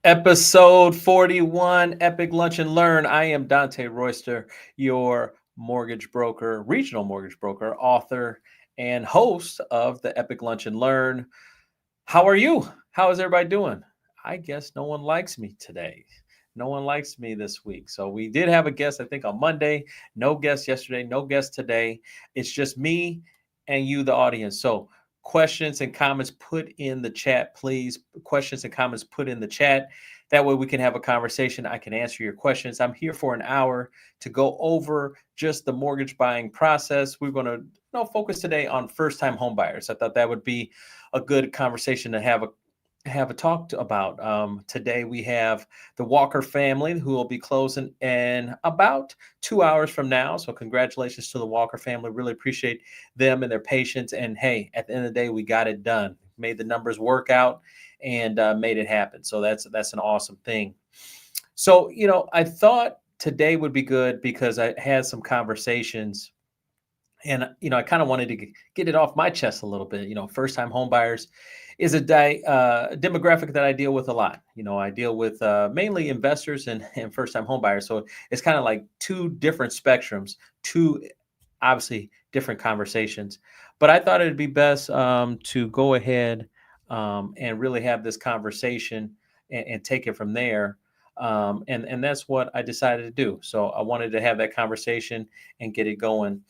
Episode 41, Epic Lunch and Learn. I am Dante Royster, your mortgage broker, regional mortgage broker, author, and host of the Epic Lunch and Learn. How are you? How is everybody doing? I guess no one likes me today. No one likes me this week. So we did have a guest, I think, on Monday. No guest yesterday, no guest today. It's just me and you, the audience. So questions and comments put in the chat, please. Questions and comments put in the chat. That way we can have a conversation. I can answer your questions. I'm here for an hour to go over just the mortgage buying process. We're going to focus today on first-time home buyers. I thought that would be a good conversation to have a talk about. Today we have the Walker family who will be closing in about 2 hours from now. So congratulations to the Walker family. Really appreciate them and their patience. And hey, at the end of the day, we got it done. Made the numbers work out and made it happen. So that's an awesome thing. So I thought today would be good because I had some conversations and I kind of wanted to get it off my chest a little bit. First time home buyers is a demographic that I deal with a lot. I deal with mainly investors and first time home buyers. So it's kind of like two different spectrums, two obviously different conversations. But I thought it'd be best to go ahead and really have this conversation and take it from there. And that's what I decided to do. So I wanted to have that conversation and get it going.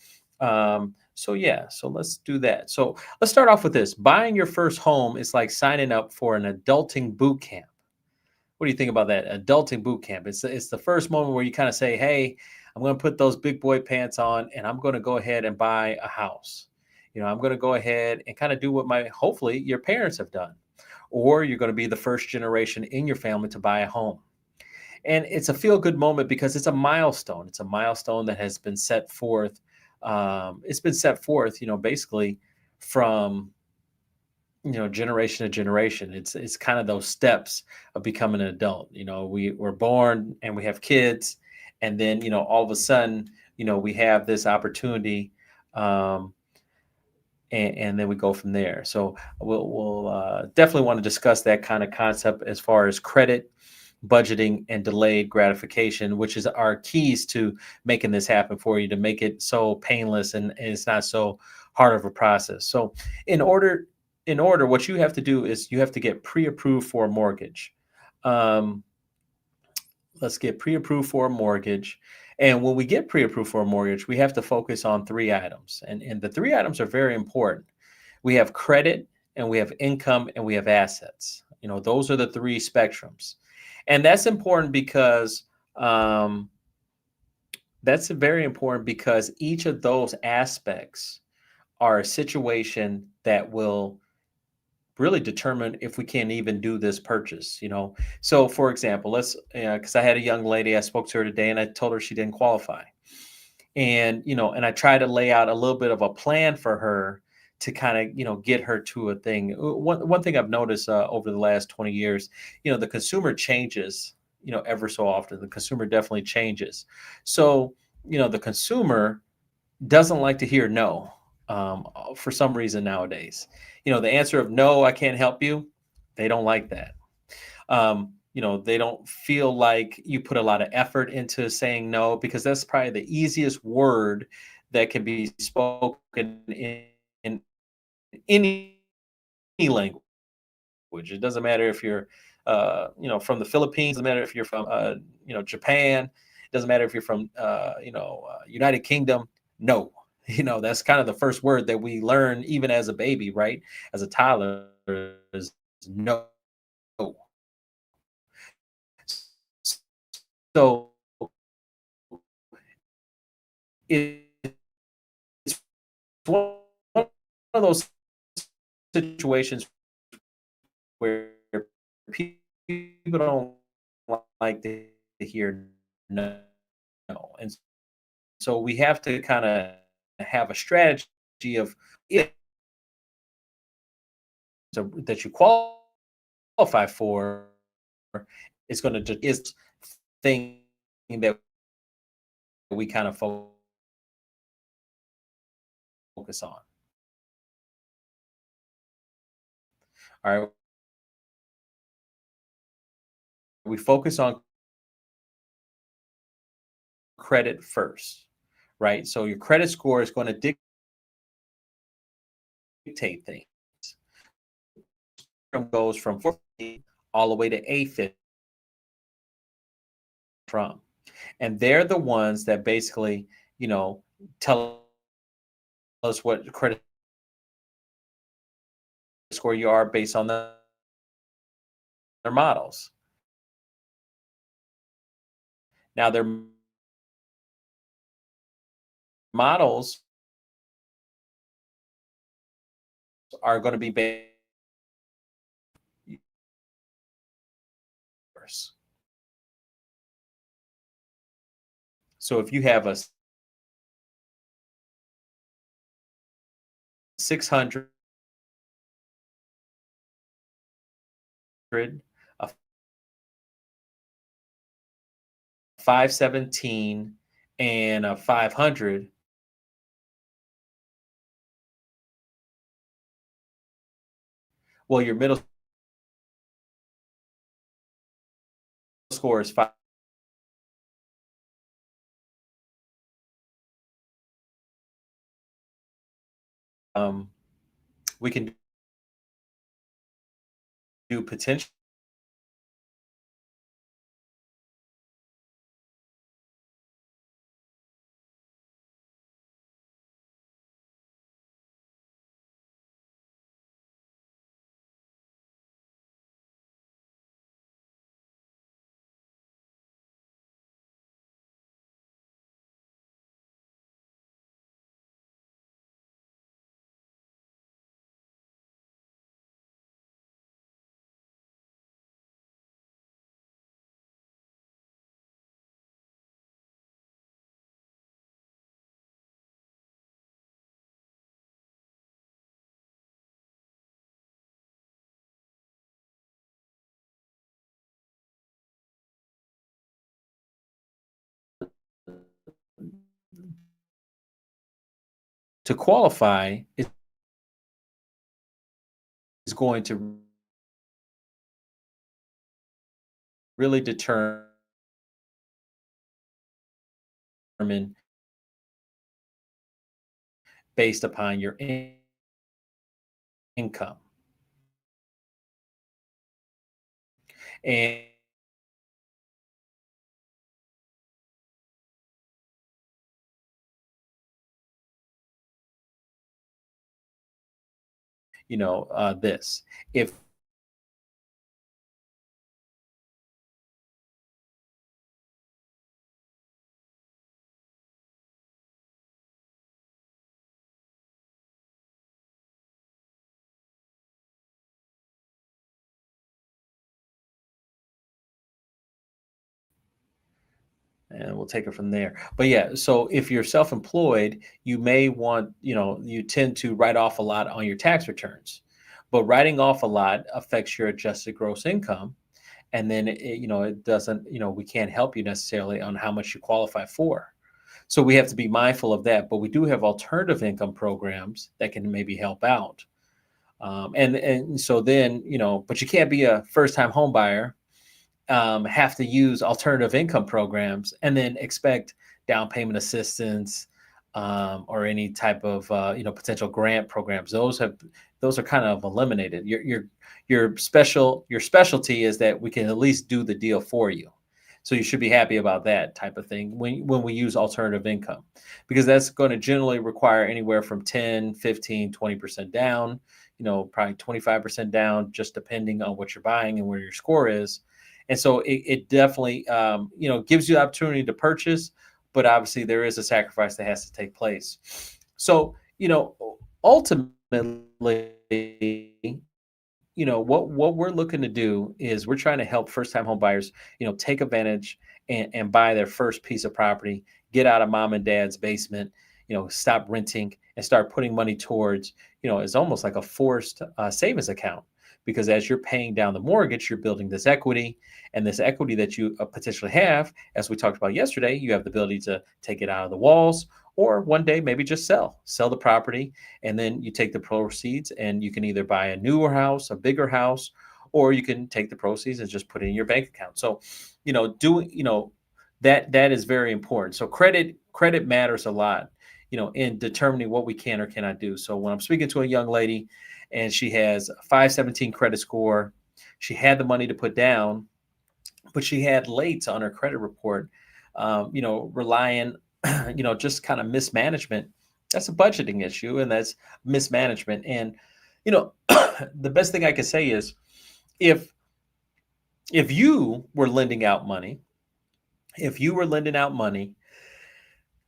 So let's do that. So let's start off with this. Buying your first home is like signing up for an adulting boot camp. What do you think about that? Adulting boot camp. It's the first moment where you kind of say, hey, I'm going to put those big boy pants on and I'm going to go ahead and buy a house. I'm going to go ahead and kind of do what hopefully your parents have done, or you're going to be the first generation in your family to buy a home. And it's a feel good moment because it's a milestone. It's a milestone that has been set forth. It's been set forth, basically from generation to generation. It's kind of those steps of becoming an adult. We're born and we have kids, and then all of a sudden we have this opportunity, and then we go from there. So we'll definitely want to discuss that kind of concept as far as credit, budgeting, and delayed gratification, which is our keys to making this happen for you, to make it so painless and it's not so hard of a process. So in order, what you have to do is you have to get pre-approved for a mortgage. Let's get pre-approved for a mortgage. And when we get pre-approved for a mortgage, we have to focus on three items. And the three items are very important. We have credit, and we have income, and we have assets. Those are the three spectrums. And that's important because that's very important because each of those aspects are a situation that will really determine if we can even do this purchase. So for example, let's because I had a young lady, I spoke to her today and I told her she didn't qualify, and and I tried to lay out a little bit of a plan for her to kind of get her to a thing. One thing I've noticed over the last 20 years, the consumer changes ever so often. The consumer definitely changes. So the consumer doesn't like to hear no, for some reason nowadays. The answer of no, I can't help you, they don't like that. They don't feel like you put a lot of effort into saying no, because that's probably the easiest word that can be spoken in any language. It doesn't matter if you're from the Philippines, doesn't matter if you're from Japan, it doesn't matter if you're from United Kingdom. No. That's kind of the first word that we learn even as a baby, right? As a toddler, is no. So it's one of those situations where people don't like to hear no. And so we have to kind of have a strategy of if that you qualify for, it's going to is thing that we kind of focus on. All right. we focus on credit first, right? So your credit score is going to dictate things. It goes from 450 all the way to 850 from. And they're the ones that basically, tell us what credit score you are based on their models. Now, their models are going to be based. So if you have a 600, a 517, and a 500, well, your middle score is 5. We can do potential to qualify is going to really determine based upon your income. And this, if and we'll take it from there. But yeah, so if you're self-employed, you may want, you tend to write off a lot on your tax returns. But writing off a lot affects your adjusted gross income. And then it doesn't, we can't help you necessarily on how much you qualify for. So we have to be mindful of that. But we do have alternative income programs that can maybe help out. And so then, but you can't be a first-time home buyer, have to use alternative income programs and then expect down payment assistance, or any type of potential grant programs. Those are kind of eliminated. Your specialty is that we can at least do the deal for you. So you should be happy about that type of thing when we use alternative income, because that's going to generally require anywhere from 10, 15, 20% down, probably 25% down, just depending on what you're buying and where your score is. And so it definitely, gives you the opportunity to purchase, but obviously there is a sacrifice that has to take place. So, ultimately, what we're looking to do is we're trying to help first-time home buyers, take advantage and buy their first piece of property, get out of mom and dad's basement, stop renting and start putting money towards, it's almost like a forced savings account. Because as you're paying down the mortgage, you're building this equity, and this equity that you potentially have, as we talked about yesterday, you have the ability to take it out of the walls, or one day maybe just sell the property, and then you take the proceeds and you can either buy a newer house, a bigger house, or you can take the proceeds and just put it in your bank account. So, doing, that is very important. So credit matters a lot, in determining what we can or cannot do. So when I'm speaking to a young lady and she has a 517 credit score, she had the money to put down, but she had lates on her credit report, relying, just kind of mismanagement. That's a budgeting issue, and that's mismanagement. And, the best thing I could say is, if you were lending out money,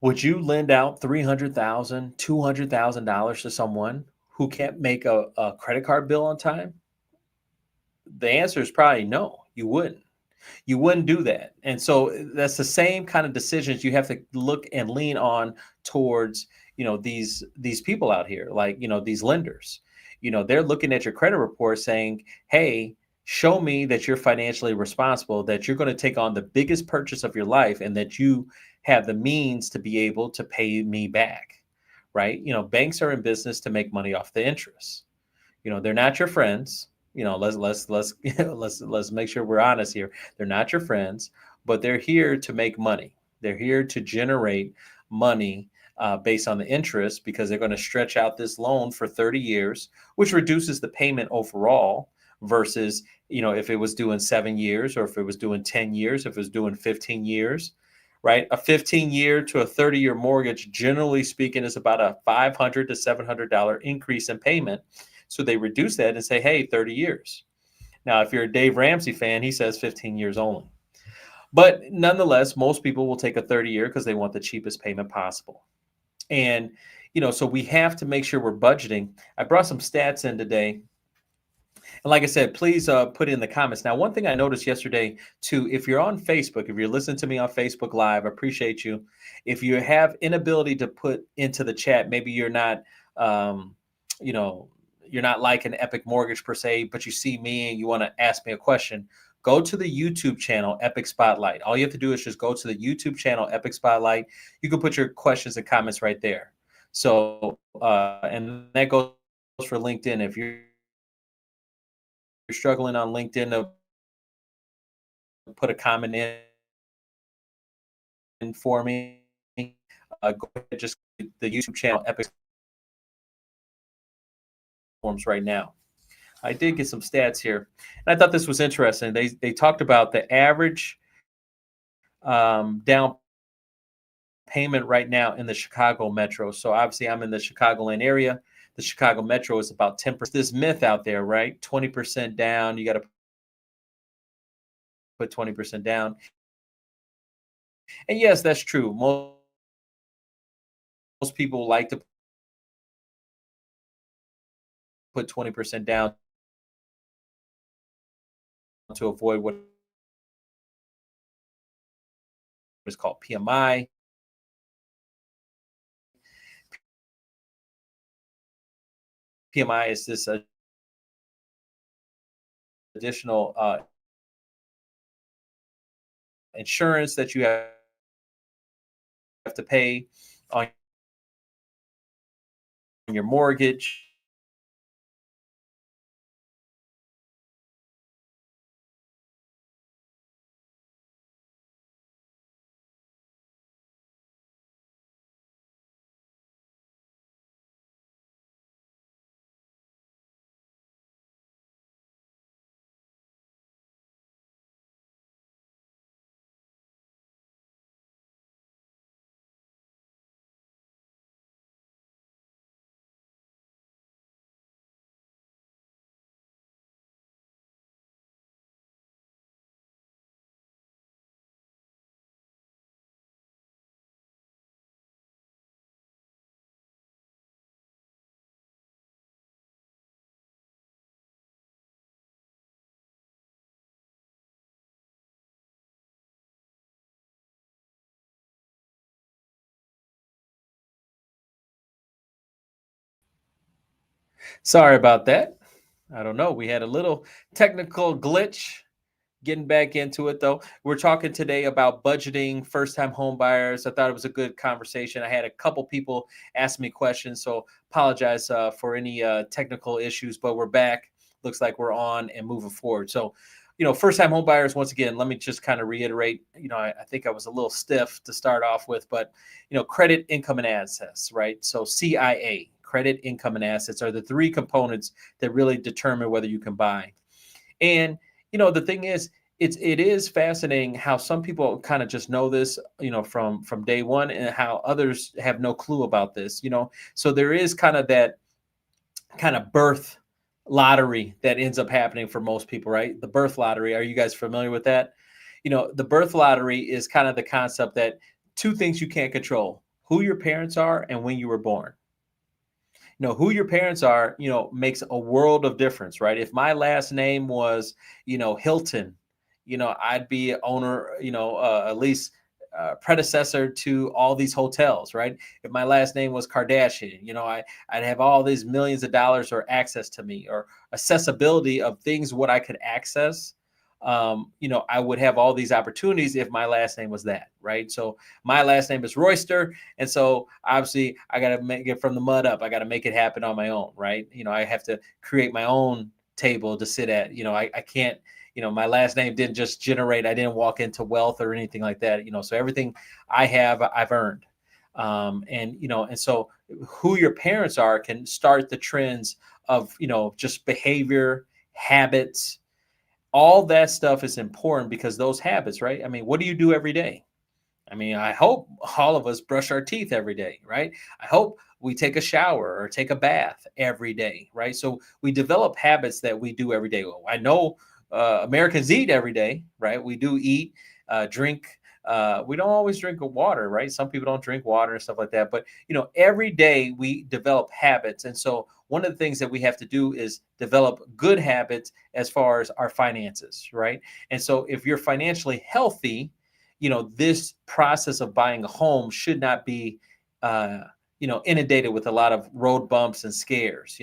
would you lend out $300,000, $200,000 to someone who can't make a credit card bill on time? The answer is probably no, you wouldn't. You wouldn't do that. And so that's the same kind of decisions you have to look and lean on towards, these people out here, like, these lenders. They're looking at your credit report saying, hey, show me that you're financially responsible, that you're going to take on the biggest purchase of your life, and that you have the means to be able to pay me back. Right? Banks are in business to make money off the interest. They're not your friends. Let's make sure we're honest here. They're not your friends, but they're here to make money. They're here to generate money based on the interest, because they're going to stretch out this loan for 30 years, which reduces the payment overall versus, if it was due in 7 years, or if it was due in 10 years, if it was due in 15 years, right? A 15-year to a 30-year mortgage, generally speaking, is about a $500 to $700 increase in payment. So they reduce that and say, hey, 30 years. Now, if you're a Dave Ramsey fan, he says 15 years only. But nonetheless, most people will take a 30-year because they want the cheapest payment possible. And, so we have to make sure we're budgeting. I brought some stats in today. And like I said, please put in the comments. Now, one thing I noticed yesterday, too, if you're on Facebook, if you're listening to me on Facebook Live, I appreciate you. If you have inability to put into the chat, maybe you're not, you're not like an Epic Mortgage per se, but you see me and you want to ask me a question, go to the YouTube channel, Epic Spotlight. All you have to do is just go to the YouTube channel, Epic Spotlight. You can put your questions and comments right there. So, and that goes for LinkedIn. If you're struggling on LinkedIn to put a comment in for me, go ahead, just the YouTube channel, Epic Forms right now. I did get some stats here, and I thought this was interesting. They talked about the average down payment right now in the Chicago metro. So obviously I'm in the Chicagoland area. The Chicago metro is about 10%. This myth out there, right? 20% down. You got to put 20% down. And yes, that's true. Most people like to put 20% down to avoid what is called PMI. PMI is this additional insurance that you have to pay on your mortgage. Sorry about that. I don't know. We had a little technical glitch. Getting back into it though, we're talking today about budgeting, first-time home buyers. I thought it was a good conversation. I had a couple people ask me questions, so apologize for any technical issues, but we're back. looks like we're on and moving forward. So, first time home buyers, once again, let me just kind of reiterate, I think I was a little stiff to start off with, but, credit, income, and assets, right? So CIA, credit, income, and assets are the three components that really determine whether you can buy. And, the thing is, it is fascinating how some people kind of just know this, from day one, and how others have no clue about this, so there is kind of that kind of birth lottery that ends up happening for most people, right? The birth lottery. Are you guys familiar with that? The birth lottery is kind of the concept that two things you can't control: who your parents are and when you were born. Who your parents are, makes a world of difference, right? If my last name was, Hilton, I'd be owner, at least predecessor to all these hotels, right? If my last name was Kardashian, I'd have all these millions of dollars or access to me, or accessibility of things, what I could access. I would have all these opportunities if my last name was that, right? So my last name is Royster. And so obviously I got to make it from the mud up. I got to make it happen on my own, right? I have to create my own table to sit at. I can't, my last name didn't just generate, I didn't walk into wealth or anything like that, so everything I have, I've earned. And so who your parents are can start the trends of, just behavior, habits. All that stuff is important because those habits, right? I mean, what do you do every day? I mean, I hope all of us brush our teeth every day, right? I hope we take a shower or take a bath every day, right? So we develop habits that we do every day. Well, I know Americans eat every day, right? We do eat, drink. We don't always drink water, right? Some people don't drink water and stuff like that. But, every day we develop habits. And so one of the things that we have to do is develop good habits as far as our finances, right? And so if you're financially healthy, this process of buying a home should not be, inundated with a lot of road bumps and scares,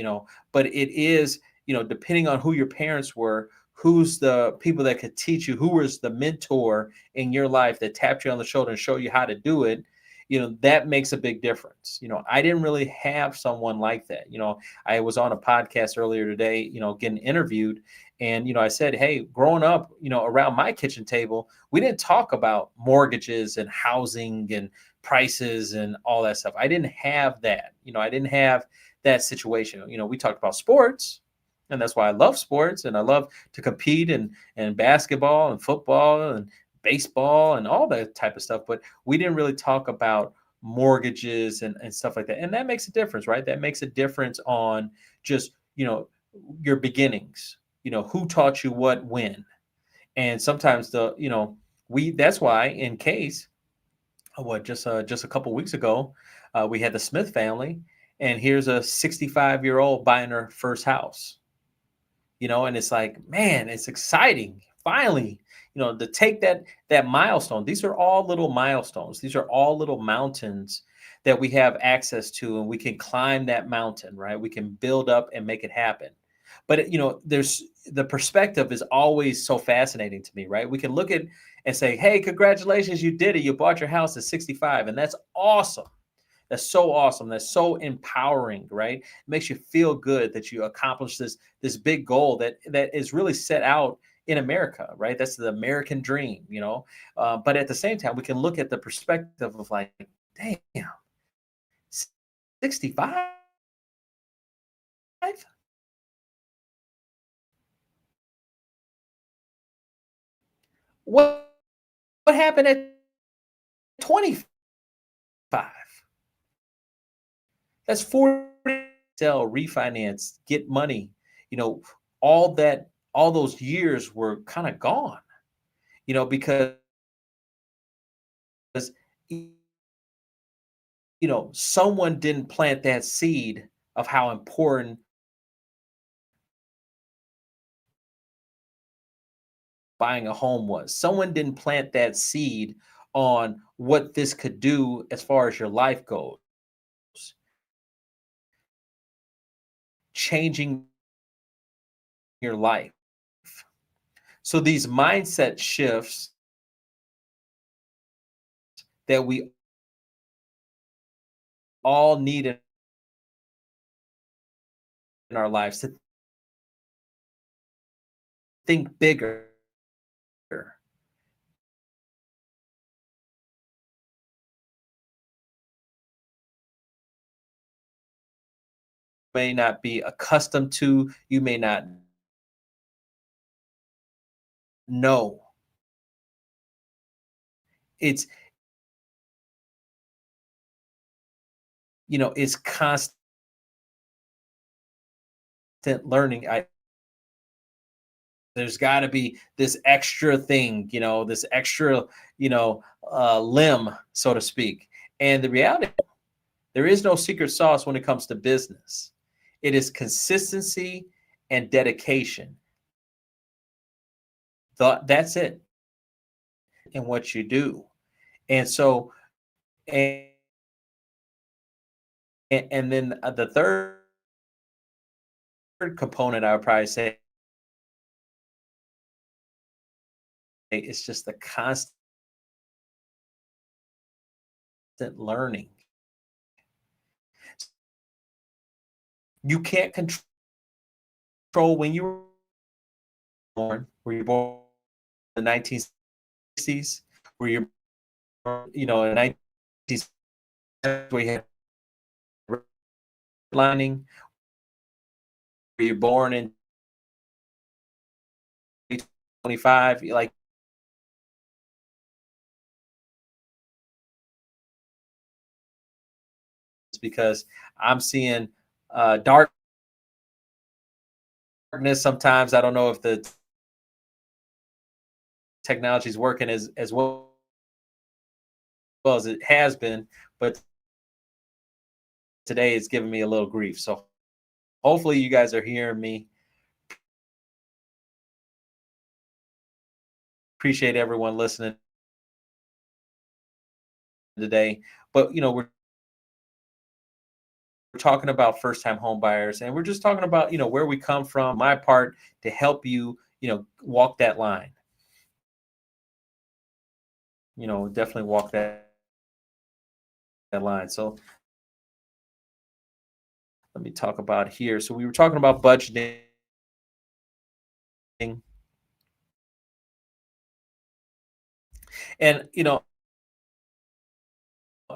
but it is, depending on who your parents were, who's the people that could teach you, who was the mentor in your life that tapped you on the shoulder and showed you how to do it, that makes a big difference. I didn't really have someone like that. I was on a podcast earlier today, getting interviewed, and, I said, hey, growing up, around my kitchen table, we didn't talk about mortgages and housing and prices and all that stuff. I didn't have that. I didn't have that situation. We talked about sports, and that's why I love sports, and I love to compete and basketball and football and baseball and all that type of stuff. But we didn't really talk about mortgages and stuff like that. And that makes a difference, right? That makes a difference on just, your beginnings, who taught you what, when. And sometimes that's why in case, just a couple weeks ago, we had the Smith family, and here's a 65-year-old buying her first house. And it's like, man, it's exciting. Finally, to take that milestone. These are all little milestones. These are all little mountains that we have access to, and we can climb that mountain, right? We can build up and make it happen. But there's the perspective is always so fascinating to me, right? We can look at and say, hey, congratulations, you did it. You bought your house at 65, and that's awesome. That's so awesome. That's so empowering, right? It makes you feel good that you accomplished this big goal that is really set out in America, right? That's the American dream, But at the same time, we can look at the perspective of like, damn, 65? What happened at 25? That's 40. Sell, refinance, get money. You know, all those years were kind of gone. Because someone didn't plant that seed of how important buying a home was. Someone didn't plant that seed on what this could do as far as your life goes. Changing your life. So these mindset shifts that we all need in our lives to think bigger. May not be accustomed to, you may not know. It's, it's constant learning. There's got to be this extra thing, this extra, limb, so to speak. And the reality, there is no secret sauce when it comes to business. It is consistency and dedication. That's it in what you do. And so, and, and then the third component I would probably say is just the constant learning. You can't control when you were born. Were you born in the 1960s? Were you born, in the 1970s where you had lining? Were you born in 2025? Like, because I'm seeing darkness sometimes. I don't know if the technology is working as well as it has been, but today it's giving me a little grief. So hopefully you guys are hearing me. Appreciate everyone listening today. But we're talking about first-time home buyers, and we're just talking about where we come from, my part to help you walk that line. Definitely walk that line. So let me talk about here. So we were talking about budgeting. And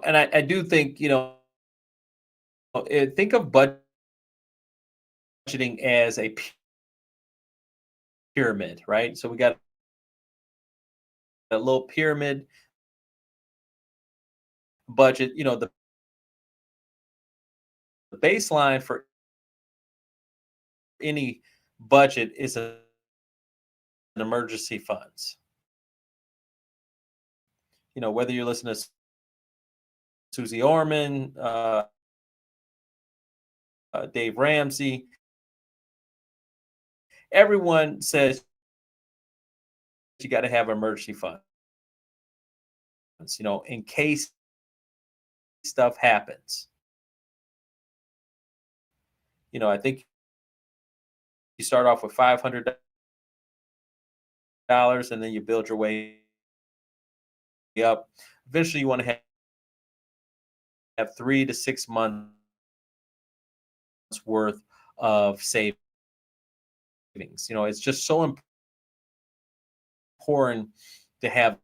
and I do think think of budgeting as a pyramid, right? So we got a little pyramid budget. The baseline for any budget is an emergency funds. Whether you're listening to Susie Orman, Dave Ramsey, everyone says you got to have emergency funds, in case stuff happens. I think you start off with $500 and then you build your way up. Eventually you want to have 3 to 6 months worth of savings. It's just so important to have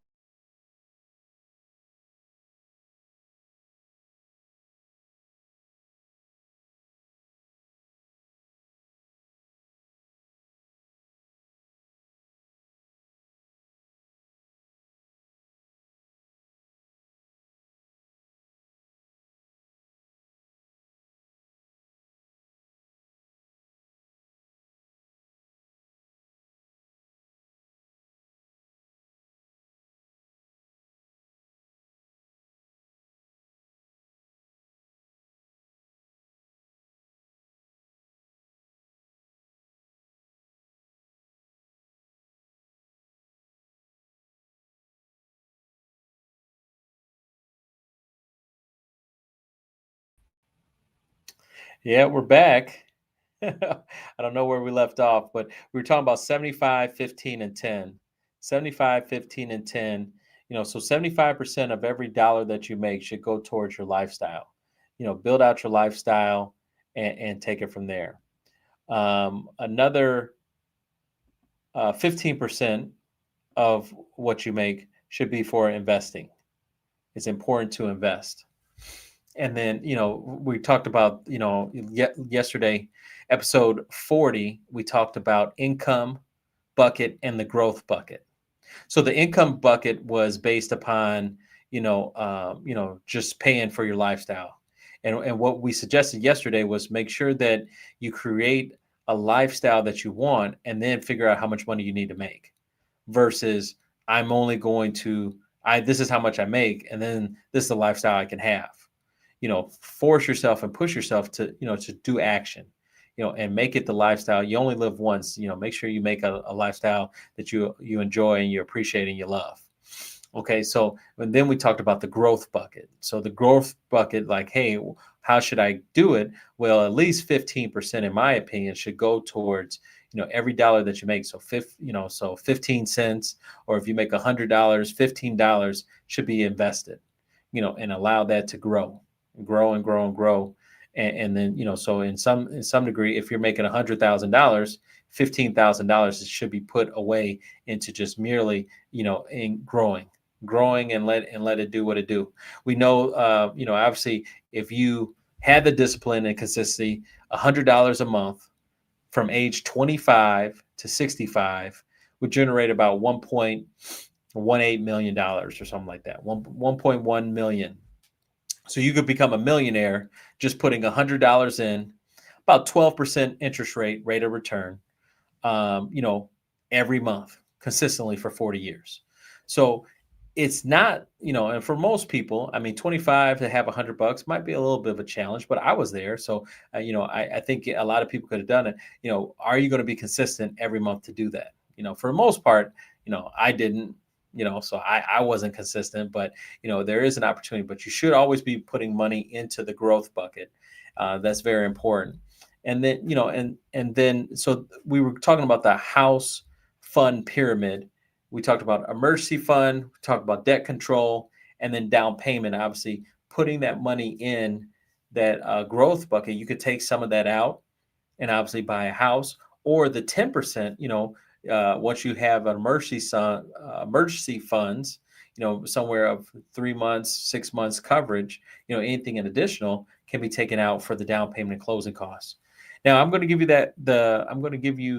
Yeah, we're back. I don't know where we left off, but we were talking about 75, 15, and 10. 75, 15, and 10. So 75% of every dollar that you make should go towards your lifestyle. Build out your lifestyle and take it from there. Another 15% of what you make should be for investing. It's important to invest. And then, we talked about, yesterday, episode 40, we talked about income bucket and the growth bucket. So the income bucket was based upon, just paying for your lifestyle. And what we suggested yesterday was make sure that you create a lifestyle that you want and then figure out how much money you need to make versus I'm only going to, this is how much I make, and then this is the lifestyle I can have. Force yourself and push yourself to, to do action, and make it the lifestyle. You only live once, make sure you make a lifestyle that you enjoy and you appreciate and you love. Okay. So, and then we talked about the growth bucket. So the growth bucket, like, hey, how should I do it? Well, at least 15%, in my opinion, should go towards, every dollar that you make. So 15 cents, or if you make $100, $15 should be invested, and allow that to grow and grow and grow and grow. And then, so in some degree, if you're making $100,000, $15,000 should be put away into just merely, in growing and let it do what it do. We know, obviously, if you had the discipline and consistency, $100 a month from age 25 to 65 would generate about $1.18 million or something like that. 1.1 million. So you could become a millionaire just putting $100 in, about 12% interest rate of return, every month consistently for 40 years. So it's not, and for most people, I mean, 25 to have $100 might be a little bit of a challenge, but I was there. So, I think a lot of people could have done it. Are you going to be consistent every month to do that? For the most part, I didn't, so I wasn't consistent, but, there is an opportunity, but you should always be putting money into the growth bucket. That's very important. And then, and then, so we were talking about the house fund pyramid. We talked about emergency fund, we talked about debt control, and then down payment. Obviously, putting that money in that growth bucket, you could take some of that out and obviously buy a house, or the 10%. Once you have an emergency funds, somewhere of 3 months, 6 months coverage, anything in additional can be taken out for the down payment and closing costs. Now, I'm going to give you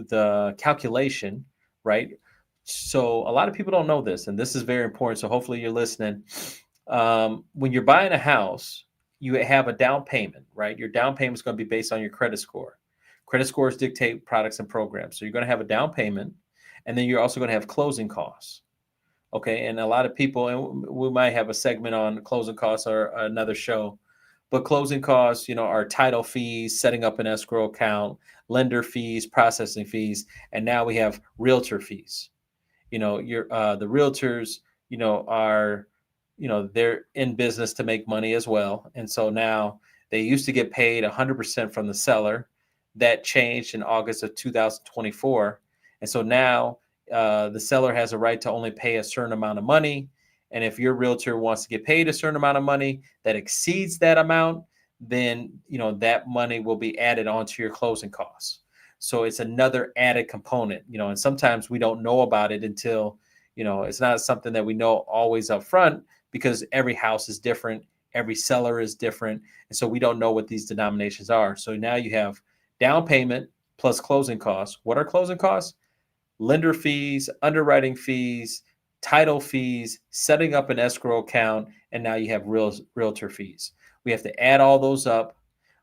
the calculation, right? So a lot of people don't know this, and this is very important. So hopefully you're listening. When you're buying a house, you have a down payment, right? Your down payment is going to be based on your credit score. Credit scores dictate products and programs. So you're going to have a down payment, and then you're also going to have closing costs. Okay. And a lot of people, and we might have a segment on closing costs or another show, but closing costs, are title fees, setting up an escrow account, lender fees, processing fees, and now we have realtor fees. The realtors, are, they're in business to make money as well. And so now they used to get paid 100% from the seller. That changed in August of 2024. And so now the seller has a right to only pay a certain amount of money. And if your realtor wants to get paid a certain amount of money that exceeds that amount, then, that money will be added onto your closing costs. So it's another added component, and sometimes we don't know about it until, it's not something that we know always up front, because every house is different. Every seller is different. And so we don't know what these denominations are. So now you have down payment plus closing costs. What are closing costs? Lender fees, underwriting fees, title fees, setting up an escrow account, and now you have realtor fees. We have to add all those up.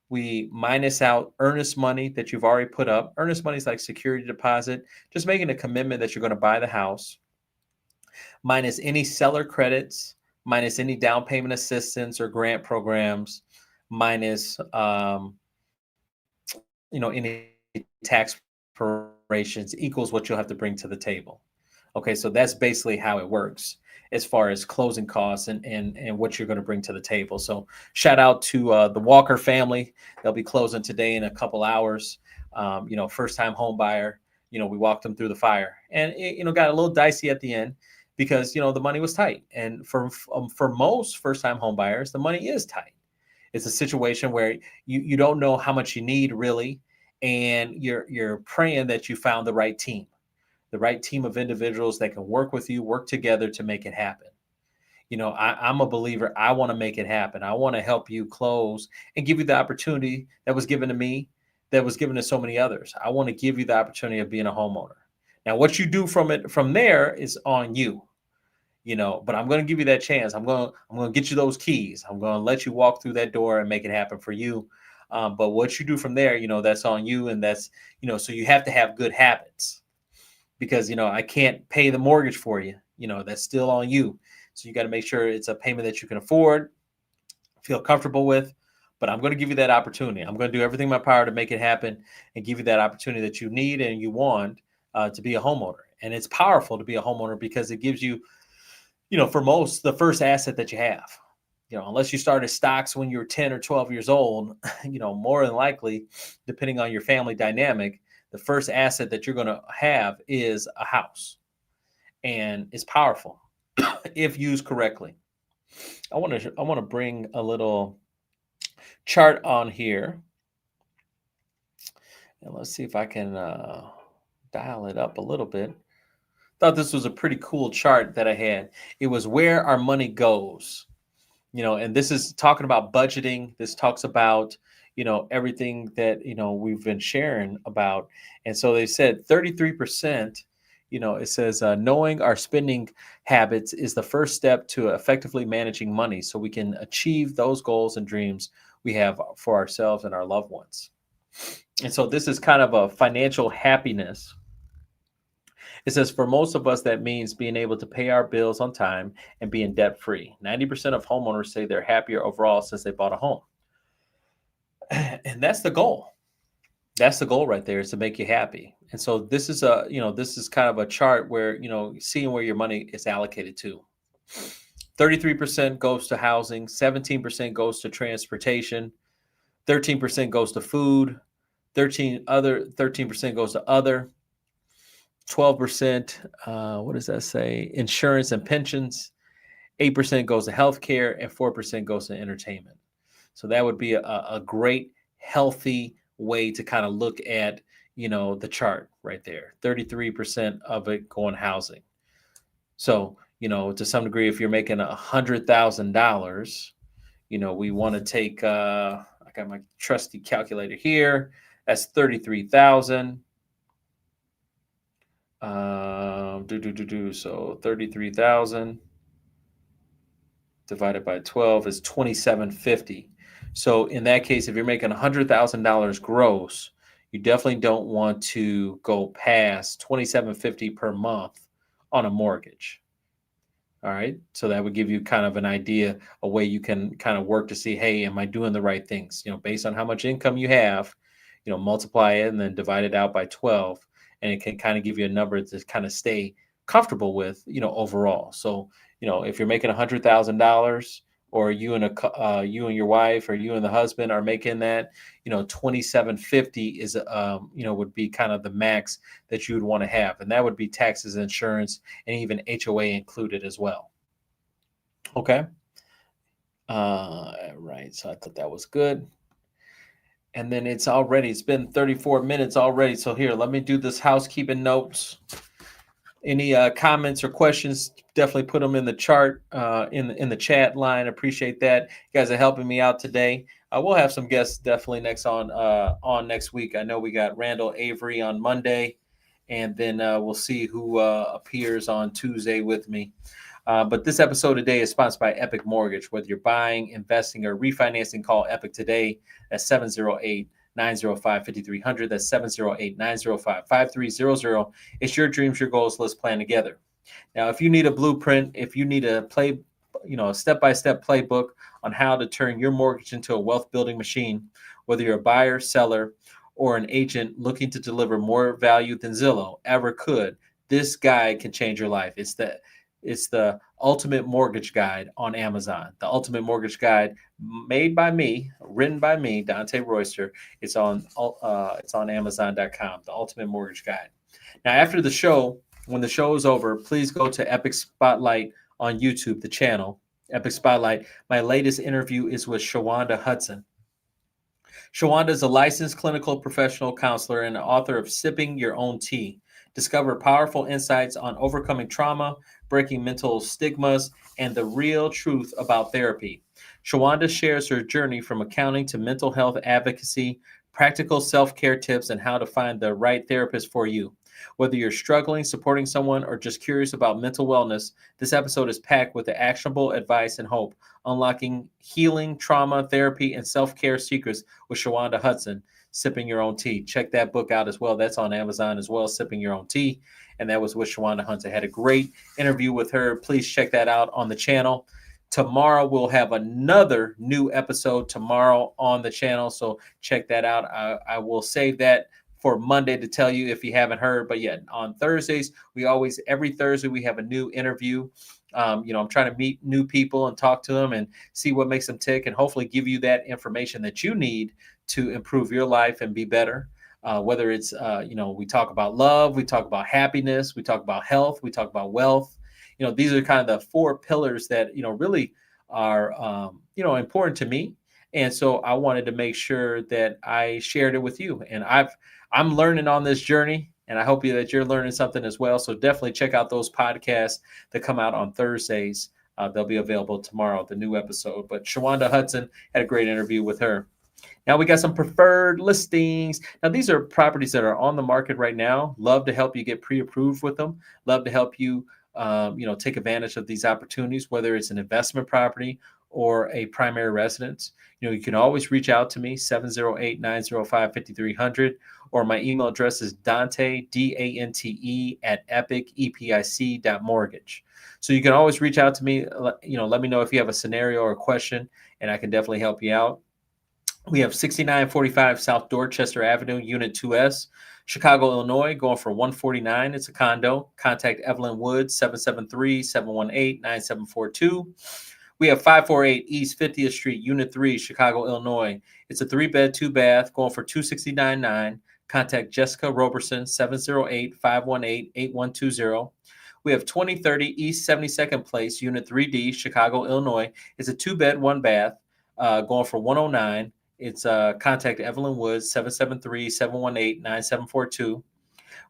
We minus out earnest money that you've already put up. Earnest money is like security deposit, just making a commitment that you're going to buy the house, minus any seller credits, minus any down payment assistance or grant programs, minus any tax preparations, equals what you'll have to bring to the table. Okay, so that's basically how it works as far as closing costs and what you're going to bring to the table. So shout out to the Walker family. They'll be closing today in a couple hours. First time home buyer, we walked them through the fire, and it, got a little dicey at the end because, the money was tight. And for most first time home buyers, the money is tight. It's a situation where you don't know how much you need really, and you're praying that you found the right team. the right team of individuals that can work with you, work together to make it happen. I'm a believer. I want to make it happen. I want to help you close and give you the opportunity that was given to me, that was given to so many others. I want to give you the opportunity of being a homeowner. Now, what you do from there is on you, but I'm going to give you that chance. I'm going to get you those keys. I'm going to let you walk through that door and make it happen for you. But what you do from there, that's on you. And that's, so you have to have good habits, because, I can't pay the mortgage for you. That's still on you. So you got to make sure it's a payment that you can afford, feel comfortable with. But I'm going to give you that opportunity. I'm going to do everything in my power to make it happen and give you that opportunity that you need and you want to be a homeowner. And it's powerful to be a homeowner because it gives you, for most, the first asset that you have. Unless you started stocks when you were 10 or 12 years old, more than likely, depending on your family dynamic, the first asset that you're going to have is a house. And it's powerful if used correctly. I want to bring a little chart on here. And let's see if I can dial it up a little bit. Thought this was a pretty cool chart that I had. It was where our money goes. And this is talking about budgeting. This talks about, everything that, we've been sharing about. And so they said 33%, it says knowing our spending habits is the first step to effectively managing money so we can achieve those goals and dreams we have for ourselves and our loved ones. And so this is kind of a financial happiness. It says, for most of us, that means being able to pay our bills on time and being debt-free. 90% of homeowners say they're happier overall since they bought a home. And that's the goal. That's the goal right there, is to make you happy. And so this is this is kind of a chart where, seeing where your money is allocated to. 33% goes to housing, 17% goes to transportation, 13% goes to food, 13% goes to other. 12%, what does that say? Insurance and pensions. 8% goes to healthcare, and 4% goes to entertainment. So that would be a great, healthy way to kind of look at, the chart right there. 33% of it going housing. So, to some degree, if you're making $100,000, we want to take, I got my trusty calculator here. That's 33,000. So 33,000 divided by 12 is 2,750. So in that case, if you're making $100,000 gross, you definitely don't want to go past 2,750 per month on a mortgage. All right. So that would give you kind of an idea, a way you can kind of work to see, hey, am I doing the right things? Based on how much income you have, multiply it and then divide it out by 12. And it can kind of give you a number to kind of stay comfortable with, overall. So, if you're making $100,000, or you and your wife, or you and the husband are making that, 2,750 is, would be kind of the max that you would want to have. And that would be taxes, insurance, and even HOA included as well. Okay. Right. So I thought that was good. And then it's been 34 minutes already. So here, let me do this housekeeping notes. Any comments or questions, definitely put them in the chart, in the chat line. Appreciate that. You guys are helping me out today. We'll have some guests definitely on next week. I know we got Randall Avery on Monday, and then we'll see who appears on Tuesday with me. But this episode today is sponsored by Epic Mortgage. Whether you're buying, investing, or refinancing, call Epic today. That's 708-905-5300. That's 708-905-5300. It's your dreams, your goals. Let's plan together. Now, if you need a blueprint, if you need a step-by-step playbook on how to turn your mortgage into a wealth building machine, whether you're a buyer, seller, or an agent looking to deliver more value than Zillow ever could, this guide can change your life. It's the Ultimate Mortgage Guide on Amazon. The Ultimate Mortgage Guide, made by me, written by me, Dante Royster. It's on Amazon.com. The Ultimate Mortgage Guide. Now, after the show, when the show is over, please go to Epic Spotlight on YouTube, the channel, Epic Spotlight. My latest interview is with Shawanda Hudson. Shawanda is a licensed clinical professional counselor and author of Sipping Your Own Tea. Discover powerful insights on overcoming trauma, breaking mental stigmas, and the real truth about therapy. Shawanda shares her journey from accounting to mental health advocacy, practical self care tips, and how to find the right therapist for you. Whether you're struggling, supporting someone, or just curious about mental wellness, this episode is packed with the actionable advice and hope, unlocking healing, trauma, therapy, and self care secrets with Shawanda Hudson. Sipping Your Own Tea. Check that book out as well. That's on Amazon as well, Sipping Your Own Tea. And that was with Shawanda Hudson. I had a great interview with her. Please check that out on the channel. Tomorrow we'll have another new episode tomorrow on the channel. So check that out. I will save that for Monday to tell you if you haven't heard. But yeah, on Thursdays, every Thursday, we have a new interview. I'm trying to meet new people and talk to them and see what makes them tick and hopefully give you that information that you need to improve your life and be better. Whether it's, we talk about love, we talk about happiness, we talk about health, we talk about wealth. These are kind of the four pillars that, really are, important to me. And so I wanted to make sure that I shared it with you. And I'm learning on this journey, and I hope that you're learning something as well. So definitely check out those podcasts that come out on Thursdays. They'll be available tomorrow, the new episode. But Shawanda Hudson, had a great interview with her. Now we got some preferred listings. Now these are properties that are on the market right now. Love to help you get pre-approved with them. Love to help you, take advantage of these opportunities, whether it's an investment property or a primary residence. You can always reach out to me, 708-905-5300, or my email address is Dante, DANTE, at epic.mortgage. So you can always reach out to me, let me know if you have a scenario or a question, and I can definitely help you out. We have 6945 South Dorchester Avenue, Unit 2S, Chicago, Illinois, going for $149. It's a condo. Contact Evelyn Woods, 773-718-9742. We have 548 East 50th Street, Unit 3, Chicago, Illinois. It's a 3-bed, 2-bath, going for $269.9. Contact Jessica Roberson, 708-518-8120. We have 2030 East 72nd Place, Unit 3D, Chicago, Illinois. It's a 2-bed, 1-bath, going for $109. It's contact Evelyn Woods, 773-718-9742.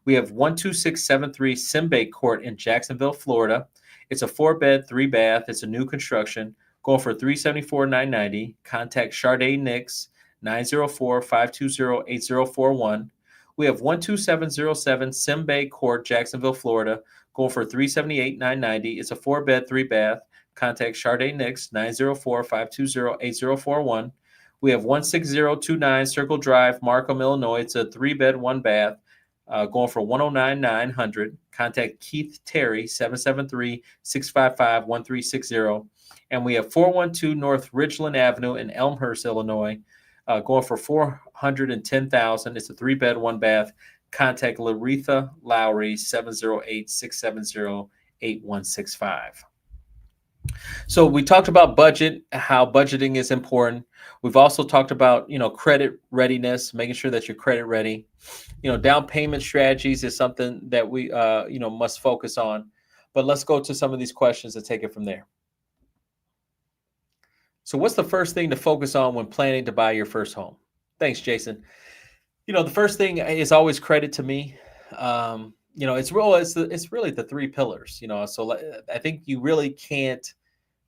We have 12673 Simbay Court in Jacksonville, Florida. It's a 4-bed, 3-bath. It's a new construction, going for $374,990. Contact Sharday Nix, 904-520-8041. We have 12707 Simbay Court, Jacksonville, Florida, going for $378,990. It's a 4-bed, 3-bath. Contact Sharday Nix, 904-520-8041. We have 16029 Circle Drive, Markham, Illinois. It's a 3-bed, 1-bath, going for $109,900. Contact Keith Terry, 773-655-1360. And we have 412 North Ridgeland Avenue in Elmhurst, Illinois, going for $410,000. It's a 3-bed, 1-bath. Contact Laretha Lowry, 708-670-8165. So we talked about budget, how budgeting is important. We've also talked about, credit readiness, making sure that you're credit ready. Down payment strategies is something that we, must focus on. But let's go to some of these questions and take it from there. So what's the first thing to focus on when planning to buy your first home? Thanks, Jason. The first thing is always credit to me. It's really the 3 pillars, so I think you really can't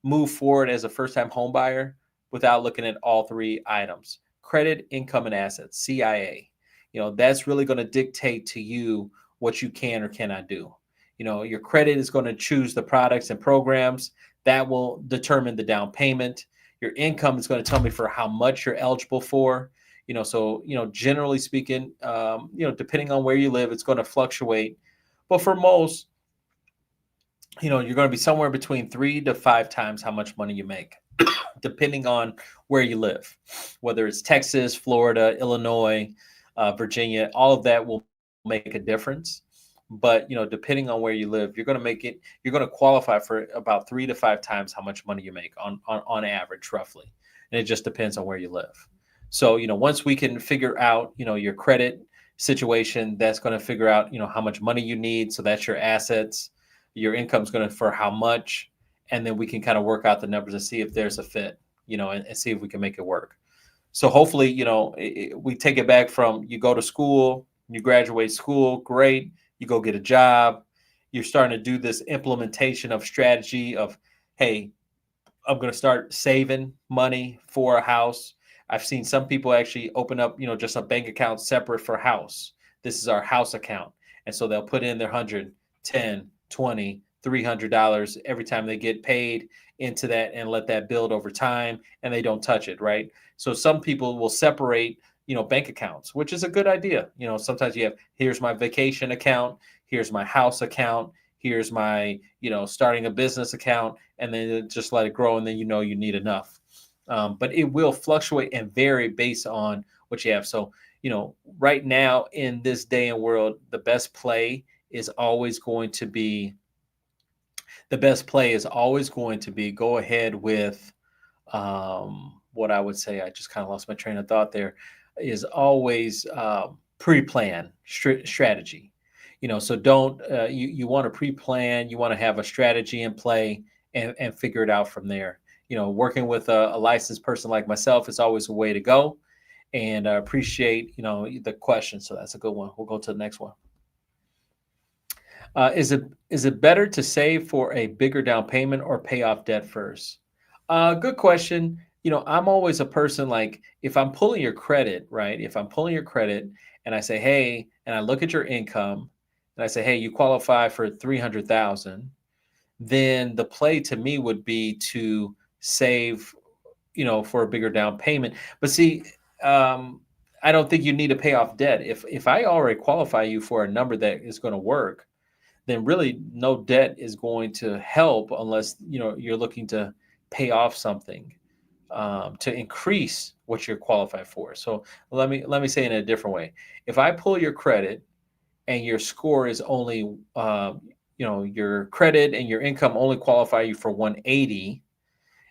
move forward as a first-time home buyer without looking at all 3 items: credit, income, and assets, CIA. That's really going to dictate to you what you can or cannot do. Your credit is going to choose the products and programs that will determine the down payment. Your income is going to tell me for how much you're eligible for. Generally speaking, depending on where you live, it's going to fluctuate. But for most, you're going to be somewhere between 3 to 5 times how much money you make, depending on where you live, whether it's Texas, Florida, Illinois, Virginia, all of that will make a difference. But, depending on where you live, you're going to qualify for about 3 to 5 times how much money you make on average, roughly. And it just depends on where you live. So, once we can figure out, your credit situation, that's going to figure out, how much money you need. So that's your assets. Your income's going to for how much. And then we can kind of work out the numbers and see if there's a fit, and see if we can make it work. So hopefully, we take it back from you go to school, you graduate school, great. you go get a job, you're starting to do this implementation of strategy of, hey, I'm going to start saving money for a house. I've seen some people actually open up, just a bank account separate for house. This is our house account. And so they'll put in their 100, 10, 20, $300 every time they get paid into that and let that build over time, and they don't touch it, right? So some people will separate, bank accounts, which is a good idea. Sometimes you have, here's my vacation account, here's my house account, here's my, starting a business account, and then just let it grow, and then you need enough. But it will fluctuate and vary based on what you have. So, right now in this day and world, the best play is always going to be go ahead with what I would say, I just kind of lost my train of thought there, is always pre-plan strategy. So don't you want to pre-plan, you want to have a strategy in play and figure it out from there. Working with a licensed person like myself is always a way to go. And I appreciate, the question. So that's a good one. We'll go to the next one. Is it better to save for a bigger down payment or pay off debt first? Good question. I'm always a person, like, if I'm pulling your credit, right? If I'm pulling your credit and I say, hey, and I look at your income and I say, hey, you qualify for 300,000, then the play to me would be to save, for a bigger down payment. But see, I don't think you need to pay off debt. If I already qualify you for a number that is going to work, then really no debt is going to help unless you're looking to pay off something to increase what you're qualified for. So let me say it in a different way. If I pull your credit and your score is only your credit and your income only qualify you for 180,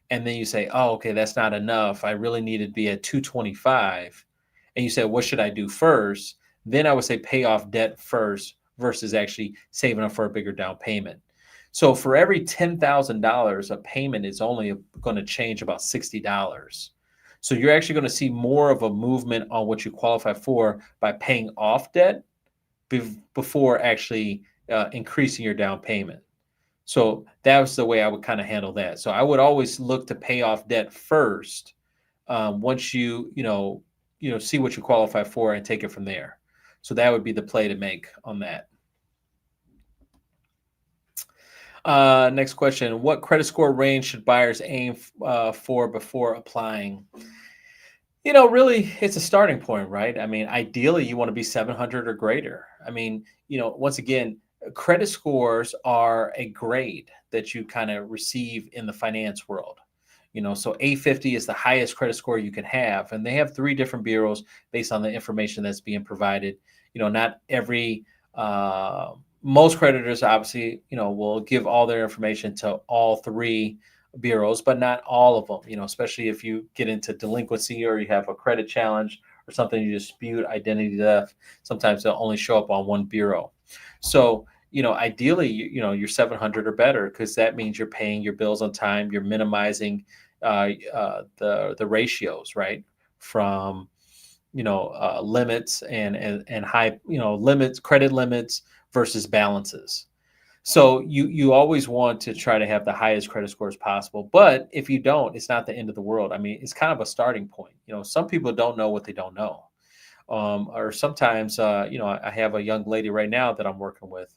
and then you say, oh, okay, that's not enough, I really need to be at 225, and you say, what should I do first? Then I would say pay off debt first versus actually saving up for a bigger down payment. So for every $10,000, a payment is only going to change about $60. So you're actually going to see more of a movement on what you qualify for by paying off debt before actually increasing your down payment. So that was the way I would kind of handle that. So I would always look to pay off debt first once you see what you qualify for and take it from there. So that would be the play to make on that. Next question. What credit score range should buyers aim for before applying? Really, it's a starting point, right? I mean, ideally, you want to be 700 or greater. I mean, once again, credit scores are a grade that you kind of receive in the finance world. So 850 is the highest credit score you can have. And they have 3 different bureaus based on the information that's being provided. Not every, most creditors obviously, will give all their information to all 3 bureaus, but not all of them, especially if you get into delinquency or you have a credit challenge or something, you dispute identity theft, sometimes they'll only show up on 1 bureau. So, ideally, you're 700 or better, because that means you're paying your bills on time, you're minimizing the ratios, right? From, limits and high, limits, credit limits versus balances. So you always want to try to have the highest credit scores possible. But if you don't, it's not the end of the world. I mean, it's kind of a starting point. Some people don't know what they don't know. Or sometimes, I have a young lady right now that I'm working with,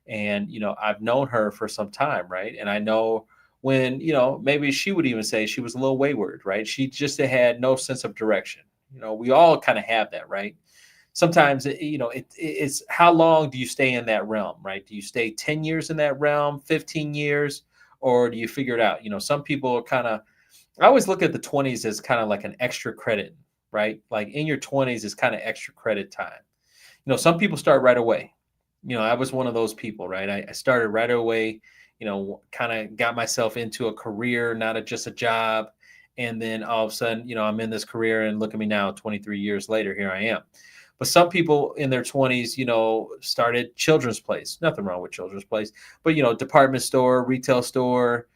and, I've known her for some time, right? And I know when, maybe she would even say she was a little wayward, right? She just had no sense of direction. We all kind of have that, right? Sometimes, it's how long do you stay in that realm, right? Do you stay 10 years in that realm, 15 years, or do you figure it out? Some people are kind of, I always look at the 20s as kind of like an extra credit, right? Like in your 20s is kind of extra credit time. Some people start right away. I was one of those people, right? I started right away, kind of got myself into a career, not just a job. And then all of a sudden, I'm in this career, and look at me now, 23 years later, here I am. But some people in their 20s, started Children's Place. Nothing wrong with Children's Place, but, department store, retail store,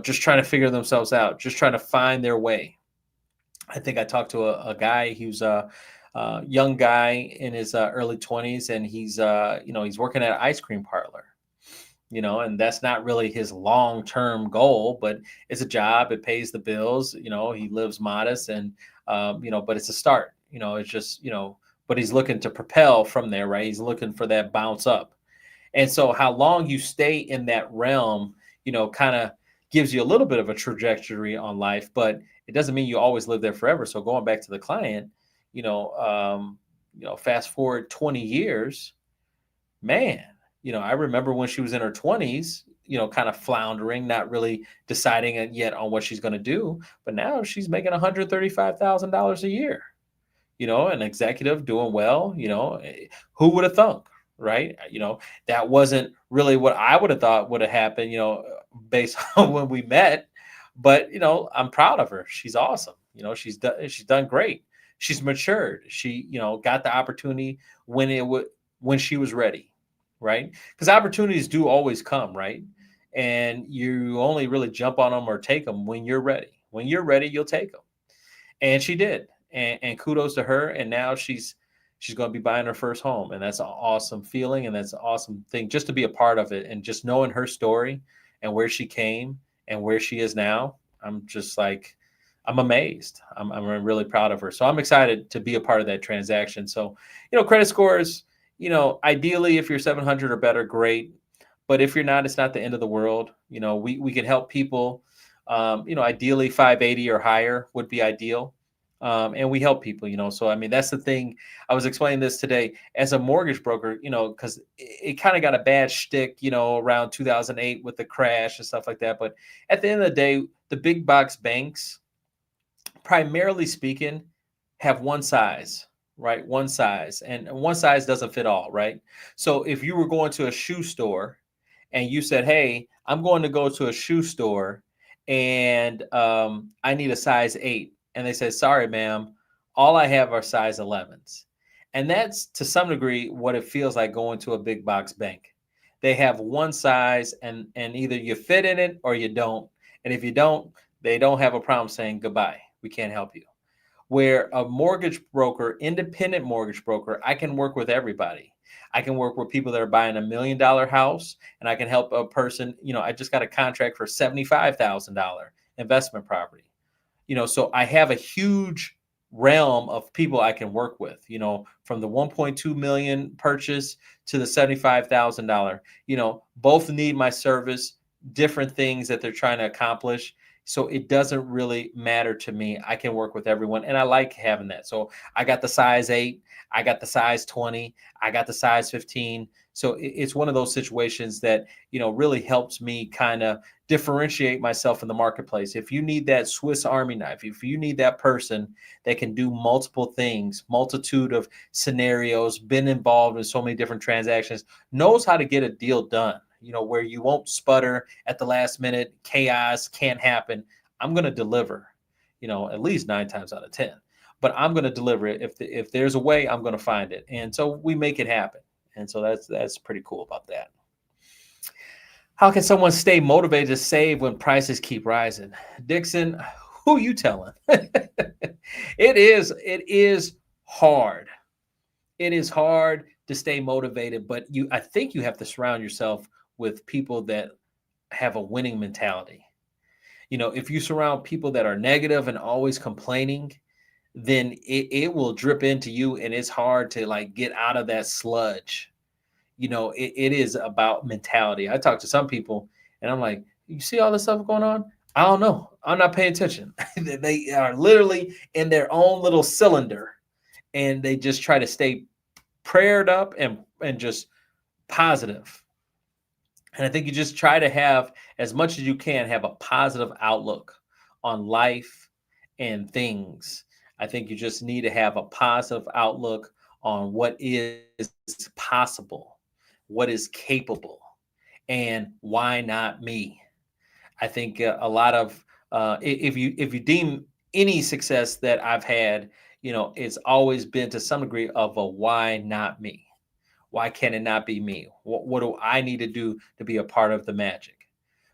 just trying to figure themselves out, just trying to find their way. I think I talked to a guy who's young guy in his early 20s, and he's he's working at an ice cream parlor. And that's not really his long-term goal, but it's a job. It pays the bills. He lives modest, and but it's a start. It's just but he's looking to propel from there, right? He's looking for that bounce up. And so how long you stay in that realm, kind of gives you a little bit of a trajectory on life, but it doesn't mean you always live there forever. So going back to the client, fast forward 20 years, man, I remember when she was in her 20s, kind of floundering, not really deciding yet on what she's going to do. But now she's making $135,000 a year, an executive doing well, who would have thunk, right? That wasn't really what I would have thought would have happened, based on when we met. But, I'm proud of her. She's awesome. She's done great. She's matured. She, got the opportunity when she was ready, right? Because opportunities do always come, right? And you only really jump on them or take them when you're ready. When you're ready, you'll take them. And she did. And kudos to her. And now she's going to be buying her first home. And that's an awesome feeling. And that's an awesome thing just to be a part of it. And just knowing her story and where she came and where she is now, I'm just like, I'm amazed. I'm really proud of her. So I'm excited to be a part of that transaction. So, credit scores, ideally, if you're 700 or better, great. But if you're not, it's not the end of the world. We can help people. Ideally 580 or higher would be ideal. And we help people, so, that's the thing. I was explaining this today as a mortgage broker, because it kind of got a bad shtick, around 2008 with the crash and stuff like that. But at the end of the day, the big box banks, primarily speaking, have one size, right? One size, and one size doesn't fit all, right? So if you were going to a shoe store and you said, hey, I'm going to go to a shoe store and I need a size 8. And they said, sorry, ma'am, all I have are size 11s. And that's to some degree what it feels like going to a big box bank. They have one size, and either you fit in it or you don't. And if you don't, they don't have a problem saying goodbye. We can't help you. Where a mortgage broker, independent mortgage broker, I can work with everybody. I can work with people that are buying $1 million house, and I can help a person. I just got a contract for $75,000 investment property. So I have a huge realm of people I can work with, from the 1.2 million purchase to the $75,000, both need my service, different things that they're trying to accomplish. So it doesn't really matter to me. I can work with everyone, and I like having that. So I got the size 8, I got the size 20, I got the size 15. So it's one of those situations that, really helps me kind of differentiate myself in the marketplace. If you need that Swiss Army knife, if you need that person that can do multiple things, multitude of scenarios, been involved in so many different transactions, knows how to get a deal done, where you won't sputter at the last minute, chaos can't happen. I'm going to deliver, at least 9 times out of 10. But I'm going to deliver it. If there's a way, I'm going to find it. And so we make it happen. And so that's pretty cool about that. How can someone stay motivated to save when prices keep rising? Dixon, who you telling? It is hard. It is hard to stay motivated, but I think you have to surround yourself with people that have a winning mentality. If you surround people that are negative and always complaining, then it will drip into you, and it's hard to get out of that sludge. It is about mentality. I talk to some people and I'm like, you see all this stuff going on? I don't know. I'm not paying attention. They are literally in their own little cylinder, and they just try to stay prayed up and just positive. And I think you just try to have, as much as you can, have a positive outlook on life and things. I think you just need to have a positive outlook on what is possible, what is capable, and why not me? I think a lot of if you deem any success that I've had, it's always been to some degree of a why not me? Why can it not be me? What do I need to do to be a part of the magic?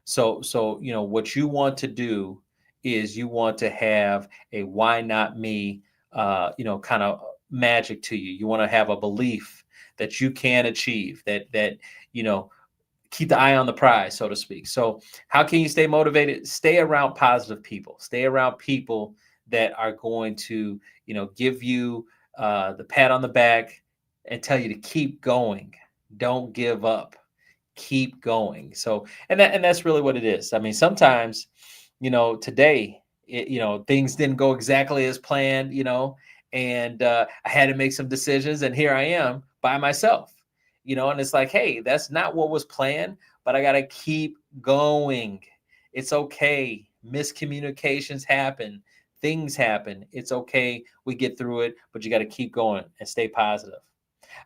So what you want to do is you want to have a why not me, kind of magic to you. You want to have a belief that you can achieve, that you know, keep the eye on the prize, so to speak. So how can you stay motivated? Stay around positive people. Stay around people that are going to, give you the pat on the back and tell you to keep going. Don't give up. Keep going. So, and that's really what it is. I mean, sometimes, today, things didn't go exactly as planned, and I had to make some decisions, and here I am by myself, and it's like, hey, that's not what was planned, but I got to keep going. It's okay. Miscommunications happen. Things happen. It's okay. We get through it, but you got to keep going and stay positive.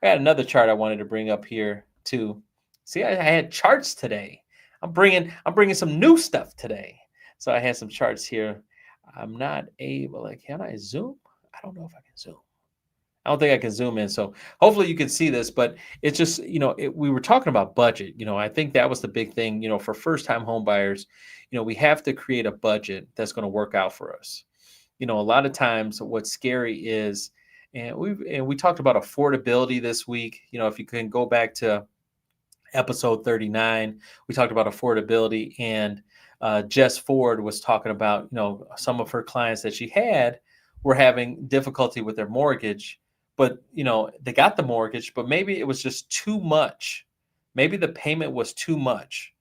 I got another chart I wanted to bring up here too. See, I had charts today. I'm bringing some new stuff today. So I had some charts here. I'm not able. Can I zoom? I don't know if I can zoom. I don't think I can zoom in. So hopefully you can see this, but it's just, we were talking about budget. I think that was the big thing, for first-time home buyers. We have to create a budget that's going to work out for us. A lot of times what's scary is, and we talked about affordability this week. If you can go back to episode 39, we talked about affordability, and Jess Ford was talking about, some of her clients that she had were having difficulty with their mortgage, but, they got the mortgage, but maybe it was just too much. Maybe the payment was too much.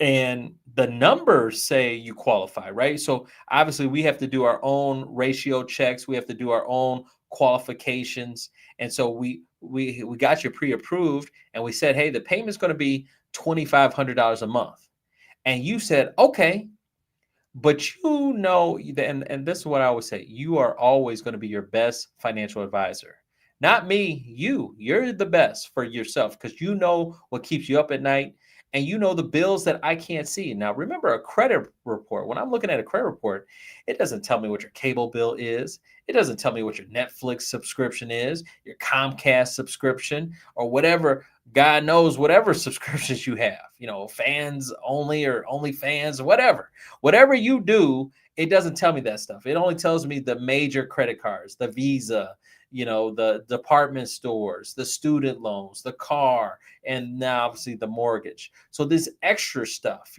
And the numbers say you qualify, right? So obviously we have to do our own ratio checks. We have to do our own qualifications. And so we got you pre-approved, and we said, hey, the payment's going to be $2,500 a month. And you said, okay, but and this is what I always say, you are always going to be your best financial advisor. Not me, you're the best for yourself, because you know what keeps you up at night, and you know the bills that I can't see. Now, remember, a credit report, when I'm looking at a credit report, it doesn't tell me what your cable bill is. It doesn't tell me what your Netflix subscription is, your Comcast subscription, or whatever, God knows, whatever subscriptions you have, fans only or only fans, whatever you do, it doesn't tell me that stuff. It only tells me the major credit cards, the Visa, the department stores, the student loans, the car, and now obviously the mortgage. So this extra stuff,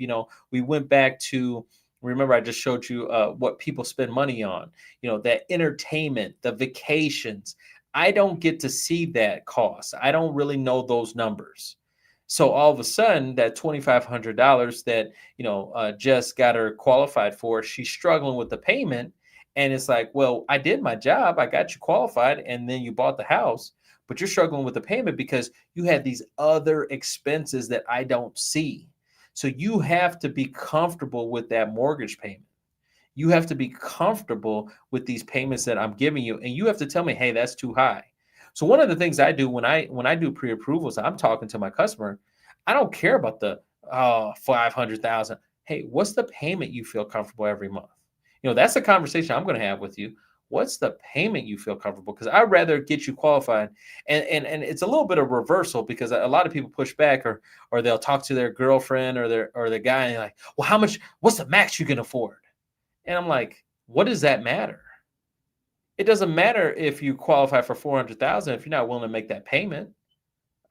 we went back to, remember I just showed you what people spend money on, that entertainment, the vacations. I don't get to see that cost. I don't really know those numbers. So all of a sudden, that $2,500 that, Jess got her qualified for, she's struggling with the payment. And it's like, well, I did my job. I got you qualified, and then you bought the house, but you're struggling with the payment because you had these other expenses that I don't see. So you have to be comfortable with that mortgage payment. You have to be comfortable with these payments that I'm giving you, and you have to tell me, hey, that's too high. So one of the things I do when I do pre-approvals, I'm talking to my customer. I don't care about the 500,000. Hey, what's the payment you feel comfortable every month? That's the conversation I'm going to have with you. What's the payment you feel comfortable? Because I'd rather get you qualified. And it's a little bit of reversal, because a lot of people push back, or they'll talk to their girlfriend or the guy, and they're like, well, what's the max you can afford? And I'm like, what does that matter? It doesn't matter if you qualify for 400,000 if you're not willing to make that payment.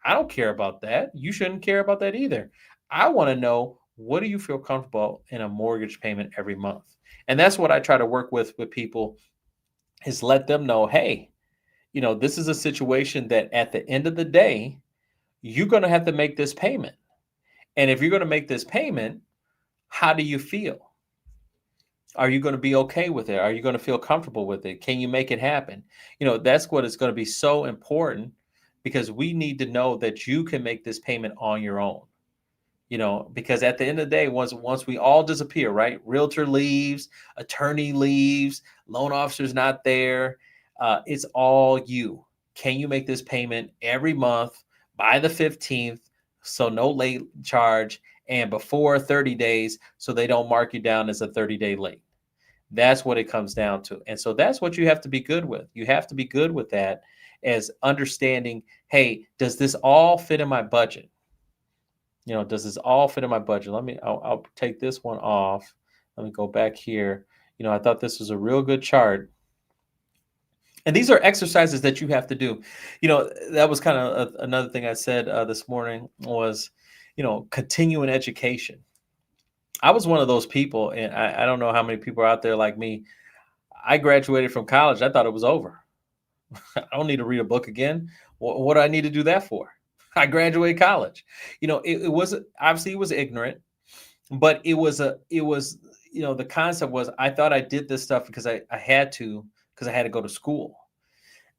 I don't care about that. You shouldn't care about that either. I want to know, what do you feel comfortable in a mortgage payment every month? And that's what I try to work with people, is let them know, hey, this is a situation that at the end of the day, you're going to have to make this payment. And if you're going to make this payment, how do you feel? Are you going to be okay with it? Are you going to feel comfortable with it? Can you make it happen? That's what is going to be so important, because we need to know that you can make this payment on your own. Because at the end of the day, once we all disappear, right? Realtor leaves, attorney leaves, loan officer's not there. It's all you. Can you make this payment every month by the 15th? So no late charge, and before 30 days, so they don't mark you down as a 30-day late. That's what it comes down to. And so that's what you have to be good with. You have to be good with that, as understanding, hey, does this all fit in my budget? Does this all fit in my budget? I'll take this one off. Let me go back here. I thought this was a real good chart. And these are exercises that you have to do. That was kind of another thing I said this morning was, continuing education. I was one of those people, and I don't know how many people are out there like me. I graduated from college. I thought it was over. I don't need to read a book again. What do I need to do that for? I graduated college. It was obviously it was ignorant, but the concept was I thought I did this stuff because I had to go to school.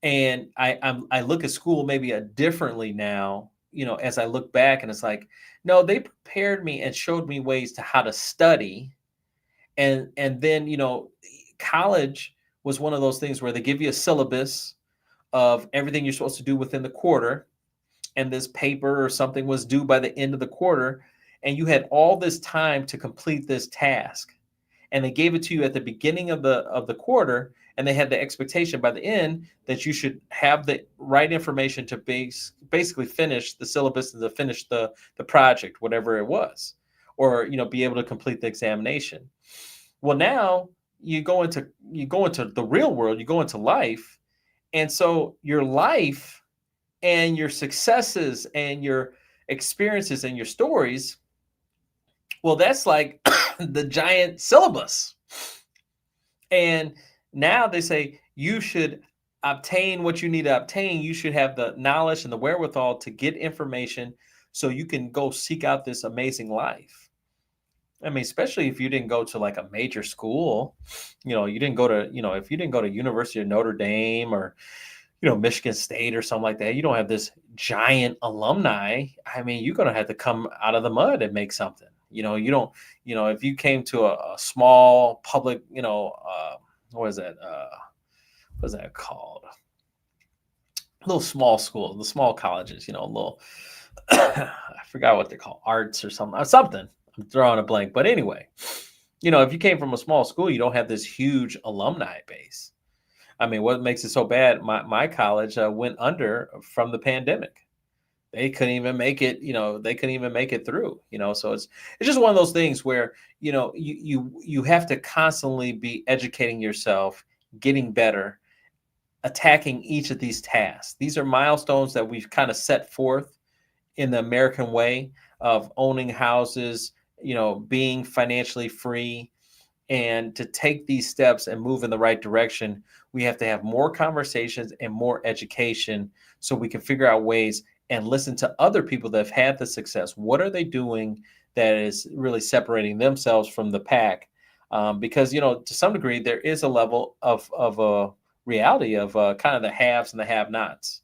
And I look at school maybe differently now, as I look back, and it's like, no, they prepared me and showed me ways to how to study. And then, college was one of those things where they give you a syllabus of everything you're supposed to do within the quarter, and this paper or something was due by the end of the quarter, and you had all this time to complete this task. And they gave it to you at the beginning of the quarter, and they had the expectation by the end that you should have the right information to basically finish the syllabus and to finish the project, whatever it was, or be able to complete the examination. Well, now you go into the real world, you go into life, and so your life and your successes and your experiences and your stories, well, that's like the giant syllabus. And now they say you should obtain what you need to obtain. You should have the knowledge and the wherewithal to get information so you can go seek out this amazing life. I mean, especially if you didn't go to like a major school, you didn't go to, if you didn't go to University of Notre Dame or, Michigan State or something like that, you don't have this giant alumni. I mean, you're going to have to come out of the mud and make something. You don't, if you came to a small public, what is that? What is that called? Little small school, the small colleges, little, I forgot what they're called, arts or something. I'm drawing a blank. But anyway, if you came from a small school, you don't have this huge alumni base. I mean, what makes it so bad? My college went under from the pandemic. They couldn't even make it. They couldn't even make it through. So it's just one of those things where you have to constantly be educating yourself, getting better, attacking each of these tasks. These are milestones that we've kind of set forth in the American way of owning houses, being financially free. And to take these steps and move in the right direction, we have to have more conversations and more education so we can figure out ways and listen to other people that have had the success. What are they doing that is really separating themselves from the pack? Because, to some degree, there is a level of a reality of kind of the haves and the have-nots.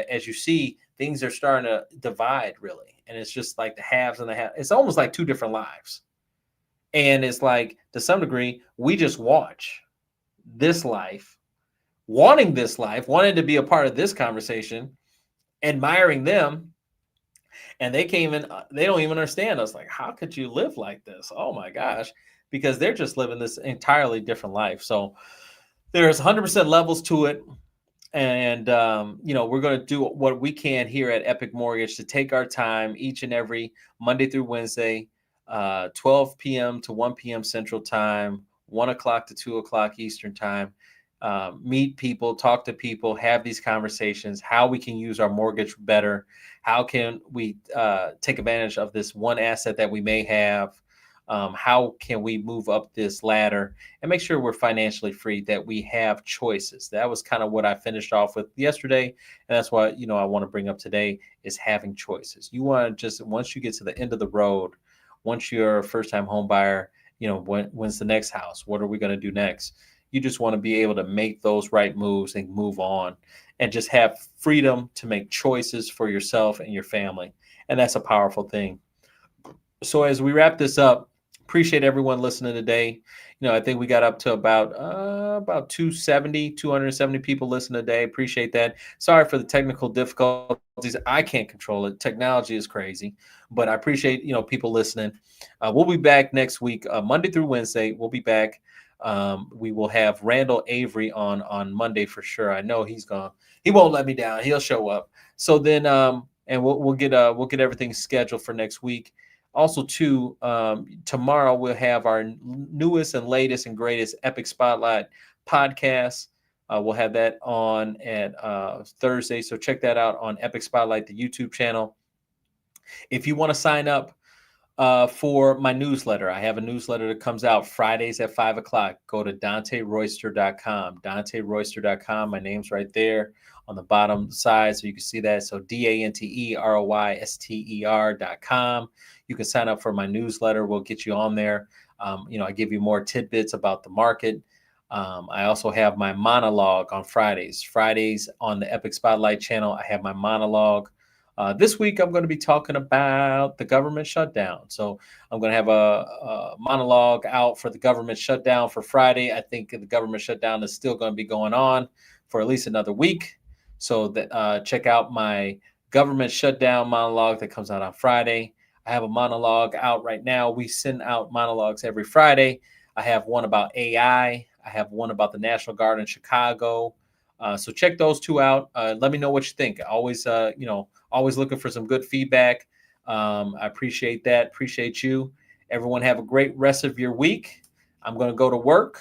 As you see, things are starting to divide, really. And it's just like the haves and the have. It's almost like two different lives. And it's like, to some degree, we just watch this life, wanting to be a part of this conversation, admiring them. And they don't even understand us. Like, how could you live like this? Oh my gosh. Because they're just living this entirely different life. So there's 100% levels to it. And, we're going to do what we can here at Epic Mortgage to take our time each and every Monday through Wednesday, 12 p.m. to 1 p.m. Central Time, 1 o'clock to 2 o'clock Eastern Time. Meet people, talk to people, have these conversations, how we can use our mortgage better. How can we take advantage of this one asset that we may have? How can we move up this ladder and make sure we're financially free, that we have choices? That was kind of what I finished off with yesterday. And that's what, I want to bring up today is having choices. You want to just, once you get to the end of the road, once you're a first-time home buyer, when's the next house? What are we going to do next? You just want to be able to make those right moves and move on and just have freedom to make choices for yourself and your family. And that's a powerful thing. So as we wrap this up, appreciate everyone listening today. I think we got up to about 270 people listening today. Appreciate that. Sorry for the technical difficulties. I can't control it. Technology is crazy, but I appreciate, people listening. We'll be back next week, Monday through Wednesday. We'll be back. We will have Randall Avery on Monday for sure. I know he won't let me down. He'll show up. So then, and we'll get everything scheduled for next week. Also, too, tomorrow we'll have our newest and latest and greatest Epic Spotlight podcast. We'll have that on at Thursday. So check that out on Epic Spotlight, the YouTube channel. If you want to sign up for my newsletter, I have a newsletter that comes out Fridays at 5 o'clock. Go to DanteRoyster.com. DanteRoyster.com. My name's right there on the bottom side, so you can see that. So DanteRoyster.com. You can sign up for my newsletter. We'll get you on there. I give you more tidbits about the market. I also have my monologue on Fridays. Fridays on the Epic Spotlight channel, I have my monologue. This week, I'm going to be talking about the government shutdown. So I'm going to have a monologue out for the government shutdown for Friday. I think the government shutdown is still going to be going on for at least another week. So check out my government shutdown monologue that comes out on Friday. I have a monologue out right now. We send out monologues every Friday. I have one about AI. I have one about the National Guard in Chicago. So check those two out. Let me know what you think. Always looking for some good feedback. I appreciate that. Appreciate you. Everyone have a great rest of your week. I'm going to go to work.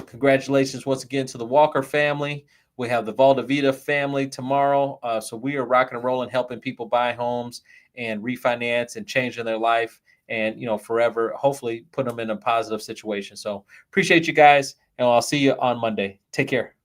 Congratulations once again to the Walker family. We have the Valdivita family tomorrow. So we are rocking and rolling, helping people buy homes and refinance and changing their life and, forever, hopefully put them in a positive situation. So appreciate you guys. And I'll see you on Monday. Take care.